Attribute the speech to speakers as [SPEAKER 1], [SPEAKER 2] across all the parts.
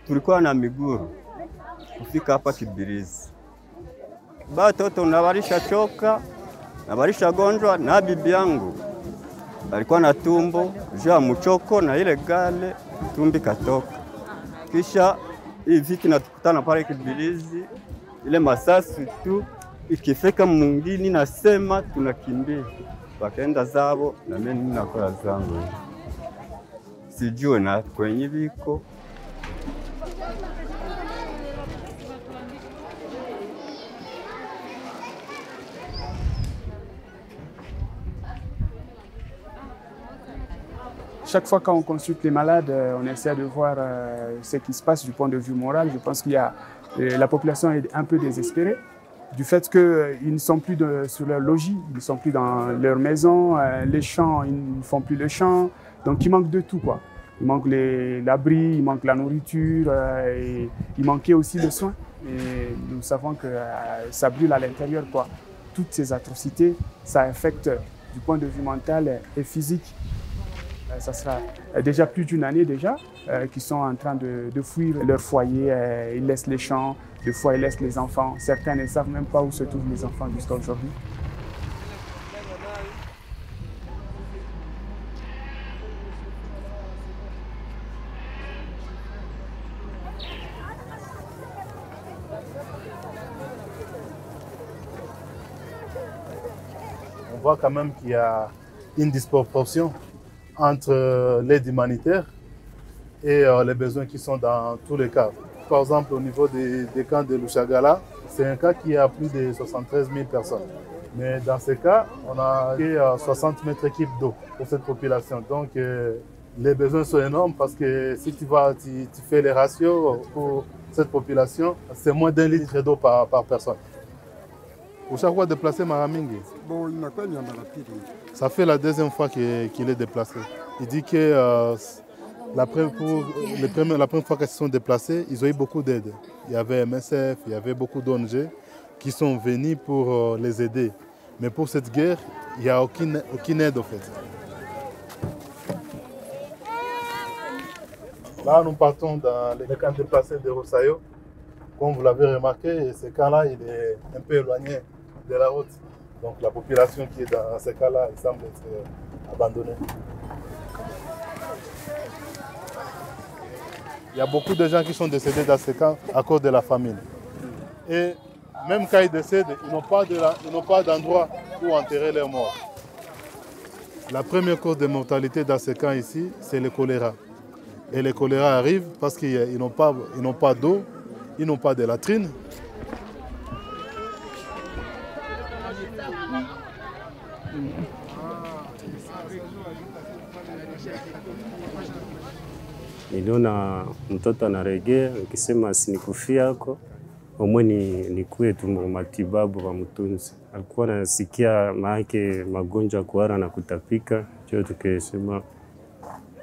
[SPEAKER 1] tulikuwa na miguru kufika hapa Kibirizi. Batoto na barisha choka na barisha gonjwa, na bibi yangu alikuwa na tumbo juu ya mchoko na ile gale tumbi katoka. Kisha hii viti natukutana pale Kibirizi, ile masasi tu ikifika mwingine nasema tunakimbia. Wakaenda zabo na mimi nakora zangu. Sijue na kwenye biko.
[SPEAKER 2] Chaque fois qu'on consulte les malades, on essaie de voir ce qui se passe du point de vue moral. Je pense qu'il y a la population est un peu désespérée du fait qu'ils ne sont plus sur leur logis, ils ne sont plus dans leur maison, les champs, ils ne font plus le champ. Donc il manque de tout, quoi. Il manque l'abri, il manque la nourriture, et il manquait aussi le soin. Et nous savons que ça brûle à l'intérieur, quoi. Toutes ces atrocités, ça affecte du point de vue mental et physique. Ça sera déjà plus d'une année déjà qu'ils sont en train de fuir leur foyer. Ils laissent les champs, des fois ils laissent les enfants. Certains ne savent même pas où se trouvent les enfants jusqu'à aujourd'hui.
[SPEAKER 3] On voit quand même qu'il y a une disproportion entre l'aide humanitaire et les besoins qui sont dans tous les cas. Par exemple, au niveau des camps de Lushagala, c'est un cas qui a plus de 73 000 personnes. Mais dans ce cas, on a 60 mètres cubes d'eau pour cette population. Donc, les besoins sont énormes parce que si tu fais les ratios pour cette population, c'est moins d'1 litre d'eau par personne. Pour chaque fois déplacé Maramingi, ça fait la deuxième fois qu'il est déplacé. Il dit que la première fois qu'ils se sont déplacés, ils ont eu beaucoup d'aide. Il y avait MSF, il y avait beaucoup d'ONG qui sont venus pour les aider. Mais pour cette guerre, il n'y a aucune aide en fait. Là, nous partons dans les camps déplacés de Rosayo. Comme vous l'avez remarqué, ce camp-là, il est un peu éloigné de la route. Donc la population qui est dans ce cas-là, il semble être abandonnée. Il y a beaucoup de gens qui sont décédés dans ce camp à cause de la famine. Et même quand ils décèdent, ils n'ont pas d'endroit où enterrer leurs morts. La première cause de mortalité dans ce camp ici, c'est le choléra. Et le choléra arrive parce qu'ils n'ont pas d'eau, ils n'ont pas de latrine.
[SPEAKER 4] Niliona mtoto anaregea nikisema sinikufia yako omwe nikuwe tu matibabu wa mtunzi. Alikuwa anasikia maake magonjwa kuhara na kutapika, cho tukesema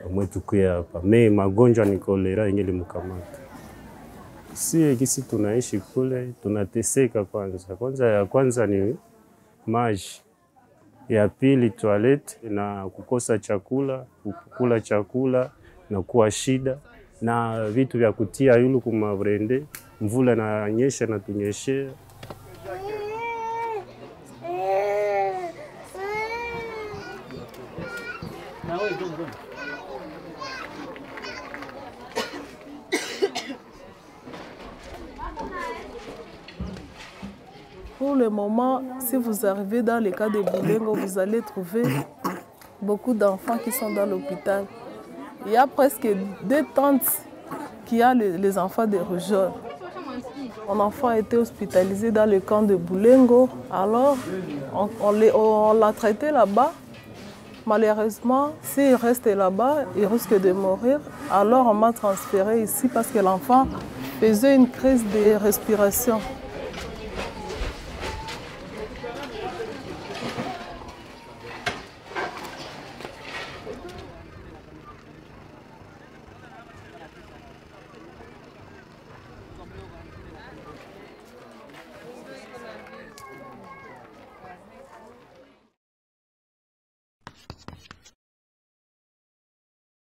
[SPEAKER 4] omwe tukuye hapa. Magonjwa ni kolera ingeli mkamata. Kisi tunaishi kule tunateseka kwanza. Kwanza ni maji. Ya pili toilet na kukosa chakula, kukula chakula na kuwa shida na vitu vya kutia yulu kumavrende, mvula na nyesha na tunyeshea.
[SPEAKER 5] Pour le moment, si vous arrivez dans le cas de Boulengo, vous allez trouver beaucoup d'enfants qui sont dans l'hôpital. Il y a presque 2 tantes qui ont les enfants de rougeole. Mon enfant a été hospitalisé dans le camp de Boulengo. Alors, on l'a traité là-bas. Malheureusement, s'il reste là-bas, il risque de mourir. Alors, on m'a transféré ici parce que l'enfant faisait une crise de respiration.